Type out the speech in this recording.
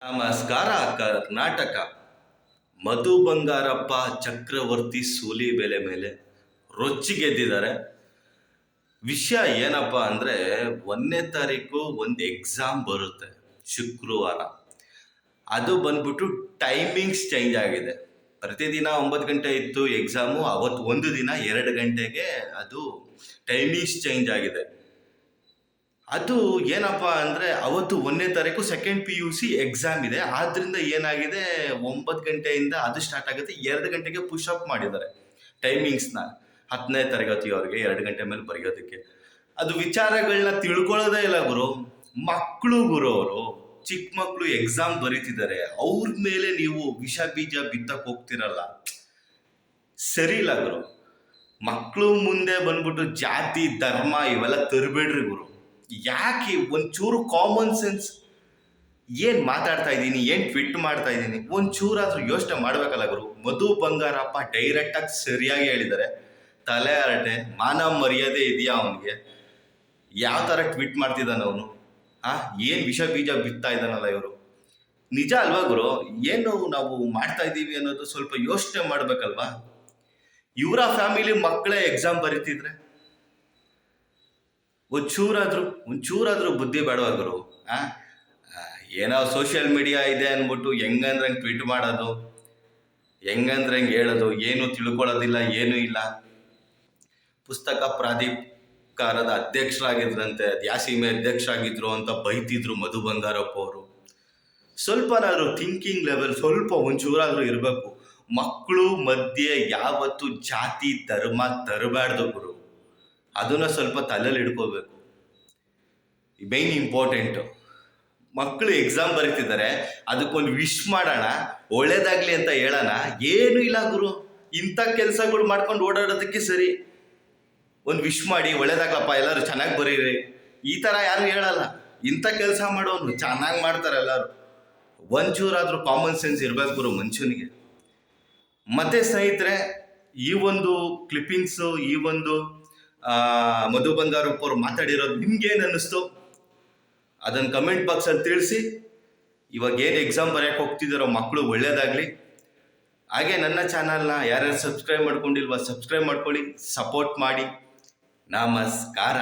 ನಮಸ್ಕಾರ ಕರ್ನಾಟಕ. ಮಧು ಬಂಗಾರಪ್ಪ ಚಕ್ರವರ್ತಿ ಸೂಲಿಬೆಲೆ ಮೇಲೆ ರೊಚ್ಚಿಗೆದ್ದಿದ್ದಾರೆ. ವಿಷಯ ಏನಪ್ಪ ಅಂದರೆ 1ನೇ ತಾರೀಕು ಒಂದು ಎಕ್ಸಾಮ್ ಬರುತ್ತೆ ಶುಕ್ರವಾರ. ಅದು ಬಂದ್ಬಿಟ್ಟು ಟೈಮಿಂಗ್ಸ್ ಚೇಂಜ್ ಆಗಿದೆ. ಪ್ರತಿದಿನ 9 ಗಂಟೆ ಇತ್ತು ಎಕ್ಸಾಮು, ಅವತ್ತು ಒಂದು ದಿನ 2 ಗಂಟೆಗೆ ಅದು ಟೈಮಿಂಗ್ಸ್ ಚೇಂಜ್ ಆಗಿದೆ. ಅದು ಏನಪ್ಪ ಅಂದರೆ ಅವತ್ತು 1ನೇ ತಾರೀಕು ಸೆಕೆಂಡ್ PUC ಎಕ್ಸಾಮ್ ಇದೆ. ಆದ್ದರಿಂದ ಏನಾಗಿದೆ, 9 ಗಂಟೆಯಿಂದ ಅದು ಸ್ಟಾರ್ಟ್ ಆಗುತ್ತೆ, 2 ಗಂಟೆಗೆ ಪುಷ್ ಅಪ್ ಮಾಡಿದ್ದಾರೆ ಟೈಮಿಂಗ್ಸ್ನ. 10ನೇ ತರಗತಿಯವ್ರಿಗೆ 2 ಗಂಟೆ ಮೇಲೆ ಬರೆಯೋದಕ್ಕೆ. ಅದು ವಿಚಾರಗಳನ್ನ ತಿಳ್ಕೊಳ್ಳೋದೇ ಇಲ್ಲ ಗುರು. ಮಕ್ಕಳು ಗುರು, ಅವರು ಚಿಕ್ಕ ಮಕ್ಕಳು ಎಕ್ಸಾಮ್ ಬರೀತಿದ್ದಾರೆ, ಅವ್ರ ಮೇಲೆ ನೀವು ವಿಷ ಬೀಜ ಬಿತ್ತಕ್ಕೆ ಹೋಗ್ತಿರಲ್ಲ, ಸರಿ ಇಲ್ಲ ಗುರು. ಮಕ್ಕಳು ಮುಂದೆ ಬಂದ್ಬಿಟ್ಟು ಜಾತಿ ಧರ್ಮ ಇವೆಲ್ಲ ತರಬೇಡ್ರಿ ಗುರು. ಯಾಕೆ ಒಂಚೂರು ಕಾಮನ್ ಸೆನ್ಸ್, ಏನು ಮಾತಾಡ್ತಾ ಇದ್ದೀನಿ, ಏನು ಟ್ವಿಟ್ ಮಾಡ್ತಾ ಇದ್ದೀನಿ, ಒಂಚೂರಾದ್ರೂ ಯೋಚನೆ ಮಾಡಬೇಕಲ್ಲ ಗುರು. ಮಧು ಬಂಗಾರಪ್ಪ ಡೈರೆಕ್ಟಾಗಿ ಸರಿಯಾಗಿ ಹೇಳಿದ್ದಾರೆ. ತಲೆ ಹರಟೆ, ಮಾನ ಮರ್ಯಾದೆ ಇದೆಯಾ ಅವನಿಗೆ? ಯಾವ ಥರ ಟ್ವಿಟ್ ಮಾಡ್ತಿದ್ದಾನೆ ಅವನು? ಏನು ವಿಷ ಬೀಜ ಬಿತ್ತಾ ಇದ್ದಾನಲ್ಲ ಇವರು. ನಿಜ ಅಲ್ವಾ ಗುರು? ಏನು ನಾವು ಮಾಡ್ತಾ ಇದ್ದೀವಿ ಅನ್ನೋದು ಸ್ವಲ್ಪ ಯೋಚನೆ ಮಾಡಬೇಕಲ್ವಾ? ಇವರ ಫ್ಯಾಮಿಲಿ ಮಕ್ಕಳೇ ಎಕ್ಸಾಮ್ ಬರೀತಿದ್ರೆ ಒಂಚೂರಾದ್ರೂ ಬುದ್ಧಿ ಬೇಡವಾ ಗುರು? ಏನೋ ಸೋಷಿಯಲ್ ಮೀಡಿಯಾ ಇದೆ ಅಂದ್ಬಿಟ್ಟು ಹೆಂಗಂದ್ರೆ ಟ್ವೀಟ್ ಮಾಡೋದು, ಹೆಂಗಂದ್ರೆ ಹೇಳೋದು, ಏನು ತಿಳ್ಕೊಳ್ಳೋದಿಲ್ಲ, ಏನೂ ಇಲ್ಲ. ಪುಸ್ತಕ ಪ್ರಾಧಿಕಾರದ ಅಧ್ಯಕ್ಷರಾಗಿದ್ರಂತೆ, ದ್ಯಾಸೀಮೆ ಅಧ್ಯಕ್ಷರಾಗಿದ್ರು ಅಂತ ಬೈತಿದ್ರು ಮಧು ಬಂಗಾರಪ್ಪ ಅವರು. ಸ್ವಲ್ಪನಾದ್ರೂ ಥಿಂಕಿಂಗ್ ಲೆವೆಲ್ ಸ್ವಲ್ಪ ಒಂಚೂರಾದ್ರೂ ಇರಬೇಕು. ಮಕ್ಕಳು ಮಧ್ಯೆ ಯಾವತ್ತು ಜಾತಿ ಧರ್ಮ ತರಬಾರ್ದು ಗುರು. ಅದನ್ನ ಸ್ವಲ್ಪ ತಲೆಯಲ್ಲಿ ಇಟ್ಕೋಬೇಕು. Main important. ಮಕ್ಕಳು ಎಕ್ಸಾಮ್ ಬರೀತಿದ್ದಾರೆ, ಅದಕ್ಕೊಂದು ವಿಶ್ ಮಾಡೋಣ, ಒಳ್ಳೇದಾಗ್ಲಿ ಅಂತ ಹೇಳೋಣ, ಏನೂ ಇಲ್ಲ ಗುರು. ಇಂಥ ಕೆಲಸಗಳು ಮಾಡ್ಕೊಂಡು ಓಡಾಡೋದಕ್ಕೆ ಸರಿ. ಒಂದು ವಿಶ್ ಮಾಡಿ, ಒಳ್ಳೇದಾಗ್ಲಪ್ಪ, ಎಲ್ಲರೂ ಚೆನ್ನಾಗಿ ಬರೀರಿ, ಈ ಥರ ಯಾರು ಹೇಳಲ್ಲ. ಇಂಥ ಕೆಲಸ ಮಾಡೋನು ಚೆನ್ನಾಗಿ ಮಾಡ್ತಾರೆ ಎಲ್ಲರೂ. ಒಂಚೂರಾದ್ರೂ ಕಾಮನ್ ಸೆನ್ಸ್ ಇರಬೇಕು ಗುರು ಮನುಷ್ಯನಿಗೆ. ಮತ್ತೆ ಸ್ನೇಹಿತರೆ, ಈ ಒಂದು ಕ್ಲಿಪ್ಪಿಂಗ್ಸು, ಈ ಒಂದು ಮಧು ಬಂಗಾರಪ್ಪ ಅವ್ರು ಮಾತಾಡಿರೋದು ನಿಮ್ಗೇನು ಅನ್ನಿಸ್ತು ಅದನ್ನು ಕಮೆಂಟ್ ಬಾಕ್ಸಲ್ಲಿ ತಿಳಿಸಿ. ಇವಾಗ ಏನು ಎಕ್ಸಾಮ್ ಬರೆಯೋಕೆ ಹೋಗ್ತಿದ್ದಾರೋ ಮಕ್ಕಳು ಒಳ್ಳೇದಾಗಲಿ. ಹಾಗೆ ನನ್ನ ಚಾನಲ್ನ ಯಾರ್ಯಾರು ಸಬ್ಸ್ಕ್ರೈಬ್ ಮಾಡ್ಕೊಂಡಿಲ್ವ ಸಬ್ಸ್ಕ್ರೈಬ್ ಮಾಡ್ಕೊಳ್ಳಿ, ಸಪೋರ್ಟ್ ಮಾಡಿ. ನಮಸ್ಕಾರ.